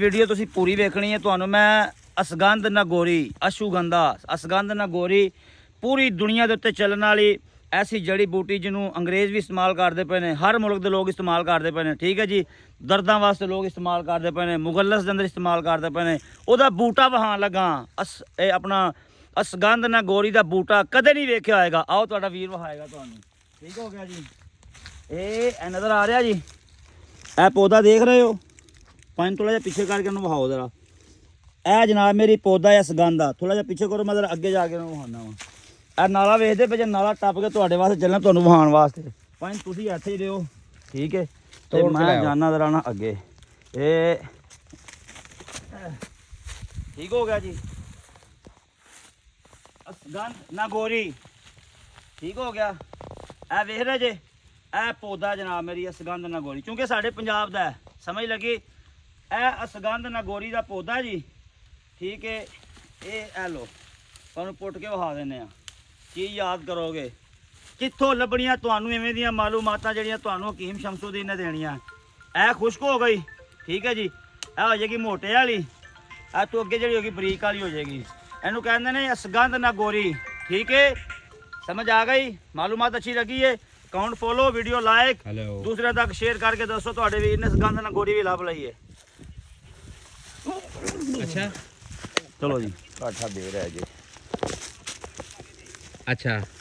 Video ਤੁਸੀਂ ਪੂਰੀ ਵੇਖਣੀ ਹੈ। ਤੁਹਾਨੂੰ ਮੈਂ ਅਸਗੰਧ ਨਾਗੋਰੀ, ਅਸ਼ੂਗੰਧਾ, ਅਸਗੰਧ ਨਾਗੋਰੀ ਪੂਰੀ ਦੁਨੀਆ ਦੇ ਉੱਤੇ ਚੱਲਣ ਵਾਲੀ ਐਸੀ ਜੜੀ ਬੂਟੀ ਜਿਹਨੂੰ ਅੰਗਰੇਜ਼ ਵੀ ਇਸਤੇਮਾਲ ਕਰਦੇ ਪਏ ਨੇ, ਹਰ ਮੁਲਕ ਦੇ ਲੋਕ ਇਸਤੇਮਾਲ ਕਰਦੇ ਪਏ ਨੇ। ਠੀਕ ਹੈ ਜੀ, ਦਰਦਾਂ ਵਾਸਤੇ ਲੋਕ ਇਸਤੇਮਾਲ ਕਰਦੇ ਪਏ ਨੇ, ਮੁਗਲਸ ਦੇ ਅੰਦਰ ਇਸਤੇਮਾਲ ਕਰਦੇ ਪਏ ਨੇ। ਉਹਦਾ ਬੂਟਾ ਵਹਾਣ ਲੱਗਾ ਇਹ ਆਪਣਾ ਅਸਗੰਧ ਨਾਗੋਰੀ ਦਾ ਬੂਟਾ ਕਦੇ ਨਹੀਂ ਵੇਖਿਆ ਹੋਏਗਾ। ਆਓ ਤੁਹਾਡਾ ਵੀਰ ਵਹਾਏਗਾ ਤੁਹਾਨੂੰ। ਠੀਕ ਹੋ ਗਿਆ ਜੀ। ਇਹ ਨਜ਼ਰ ਆ ਰਿਹਾ ਜੀ, ਇਹ ਪੌਦਾ ਦੇਖ ਰਹੇ ਹੋ? ਪਾਣੀ ਥੋੜਾ ਜਿਹਾ ਪਿੱਛੇ ਕਰਕੇ ਉਹਨੂੰ ਵਹਾਓ ਜ਼ਰਾ। ਇਹ ਜਨਾਬ ਮੇਰੀ ਪੌਦਾ ਹੈ ਅਸਗੰਧ ਦਾ। ਥੋੜਾ ਜਿਹਾ ਪਿੱਛੇ ਕਰੋ, ਮੈਂ ਜ਼ਰਾ ਅੱਗੇ ਜਾ ਕੇ ਉਹਨੂੰ ਵਹਾਉਣਾ ਵਾ। ਇਹ ਨਾਲਾ ਵੇਖਦੇ ਪਏ ਜੇ, ਨਾਲਾ ਟੱਪ ਕੇ ਤੁਹਾਡੇ ਵਾਸਤੇ ਚੱਲਣਾ, ਤੁਹਾਨੂੰ ਵਹਾਉਣ ਵਾਸਤੇ। ਪਾਣੀ ਤੁਸੀਂ ਇੱਥੇ ਹੀ ਰਹੋ, ਠੀਕ ਹੈ? ਤੇ ਮੈਂ ਜਾਣਾ ਜ਼ਰਾ ਨਾ ਅੱਗੇ। ਇਹ ਠੀਕ ਹੋ ਗਿਆ ਜੀ, ਅਸਗੰਧ ਨਾਗੋਰੀ। ਠੀਕ ਹੋ ਗਿਆ। ਇਹ ਵੇਖ ਰਹੇ ਜੇ, ਇਹ ਪੌਦਾ ਜਨਾਬ ਮੇਰੀ ਅਸਗੰਧ ਨਾਗੋਰੀ, ਕਿਉਂਕਿ ਸਾਡੇ ਪੰਜਾਬ ਦਾ ਹੈ, ਸਮਝ ਲੱਗੀ? ਇਹ ਅਸਗੰਧ ਨਾਗੋਰੀ ਦਾ ਪੌਦਾ ਜੀ। ਠੀਕ ਹੈ, ਇਹ ਲੋ ਤੁਹਾਨੂੰ ਪੁੱਟ ਕੇ ਵਹਾ ਦਿੰਦੇ ਆ। ਕੀ ਯਾਦ ਕਰੋਗੇ? ਕਿੱਥੋਂ ਲੱਭਣੀਆਂ ਤੁਹਾਨੂੰ ਐਵੇਂ ਦੀਆਂ ਮਾਲੂਮਾਤਾਂ ਜਿਹੜੀਆਂ ਤੁਹਾਨੂੰ ਹਕੀਮ ਸ਼ਮਸੁਦੀਨ ਨੇ ਦੇਣੀਆਂ? ਇਹ ਖੁਸ਼ਕ ਹੋ ਗਈ, ਠੀਕ ਹੈ ਜੀ। ਇਹ ਹੋ ਜਾਏਗੀ ਮੋਟੇ ਵਾਲੀ, ਇਹ ਤੋਂ ਅੱਗੇ ਜਿਹੜੀ ਹੋਗੀ ਬਰੀਕ ਵਾਲੀ ਹੋ ਜਾਏਗੀ। ਇਹਨੂੰ ਕਹਿੰਦੇ ਨੇ ਅਸਗੰਧ ਨਾਗੋਰੀ। ਠੀਕ ਹੈ, ਸਮਝ ਆ ਗਈ? ਮਾਲੂਮਾਤ ਅੱਛੀ ਲੱਗੀ ਹੈ? ਅਕਾਊਂਟ ਫੋਲੋ, ਵੀਡੀਓ ਲਾਈਕ, ਦੂਸਰੇ ਤੱਕ ਸ਼ੇਅਰ ਕਰਕੇ ਦੱਸੋ ਤੁਹਾਡੇ ਵੀਰ ਨੇ ਅਸਗੰਧ ਨਾਗੋਰੀ ਵੀ ਲੱਭ ਲਈ ਹੈ। ਅੱਛਾ ਚਲੋ ਜੀ, ਘਾਟਾ ਦੇ ਰਿਹਾ ਜੀ। ਅੱਛਾ।